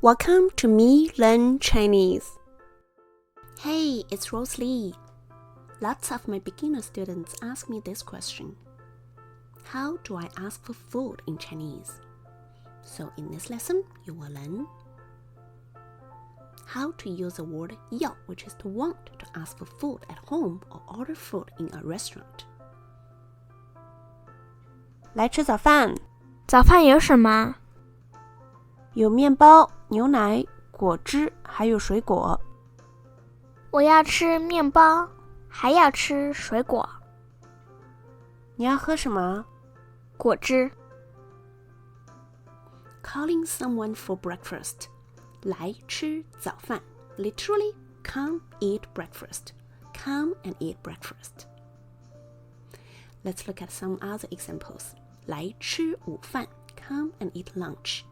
Welcome to MeeLearn-Chinese. Hey, it's Rose Lee. Lots of my beginner students ask me this question. How do I ask for food in Chinese? So in this lesson, you will learn how to use the word 要, which is to want to ask for food at home or order food in a restaurant. 来吃早饭。早饭有什么？有面包、牛奶、果汁，还有水果。我要吃面包，还要吃水果。你要喝什么？果汁。Calling someone for breakfast. 来吃早饭。Literally, come eat breakfast. Come and eat breakfast. Let's look at some other examples. 来吃午饭。Come and eat lunch.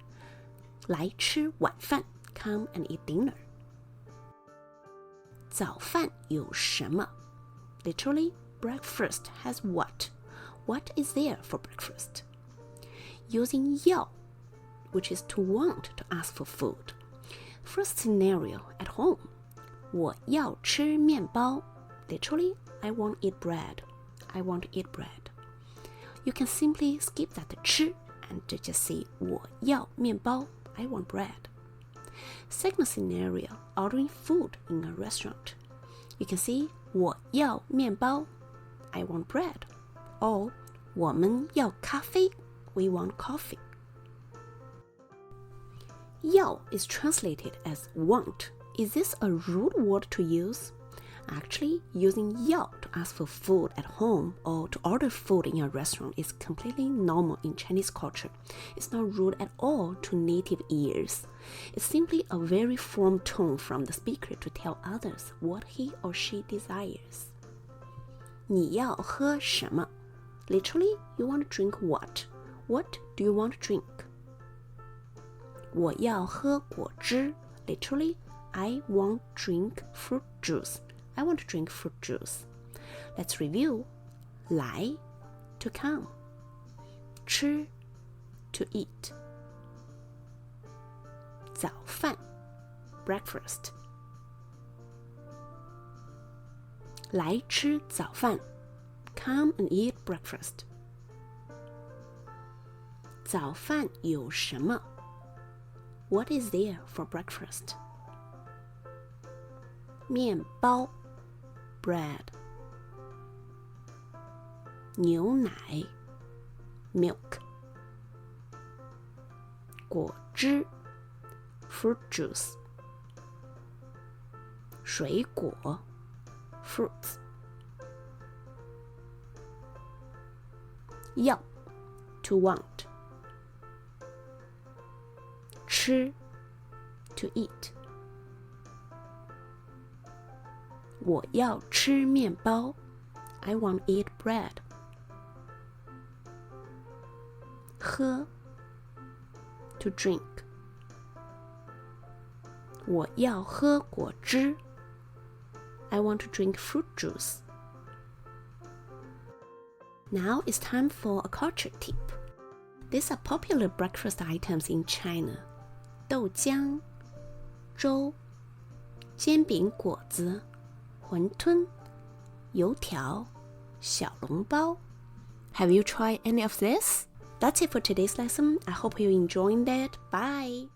来吃晚饭。Come and eat dinner. 早饭有什么？ Literally, breakfast has what? What is there for breakfast? Using 要, which is to want to ask for food. First scenario, at home. 我要吃面包。 Literally, I want to eat bread. I want to eat bread. You can simply skip that 吃 and just say 我要面包。I want bread. Second scenario, ordering food in a restaurant. You can say 我要面包。I want bread. Or 我们要咖啡。We want coffee. 要 is translated as want. Is this a rude word to use? Actually, using 要 to ask for food at home or to order food in a restaurant is completely normal in Chinese culture. It's not rude at all to native ears. It's simply a very firm tone from the speaker to tell others what he or she desires. 你要喝什么? Literally, you want to drink what? What do you want to drink? 我要喝果汁. Literally, I want to drink fruit juice. I want to drink fruit juice. Let's review. 来 to come. 吃 to eat. 早饭 breakfast. 来吃早饭 Come and eat breakfast. 早饭有什么? What is there for breakfast? 面包 bread. 牛奶 milk. 果汁 fruit juice. 水果 fruits. 要 to want. 吃 to eat. 我要吃面包 I want to eat bread. 喝 to drink. 我要喝果汁 I want to drink fruit juice. Now it's time for a culture tip. These are popular breakfast items in China. 豆浆、粥、煎饼果子、馄饨、油条、小笼包。Have you tried any of this? That's it for today's lesson. I hope you enjoyed it. Bye!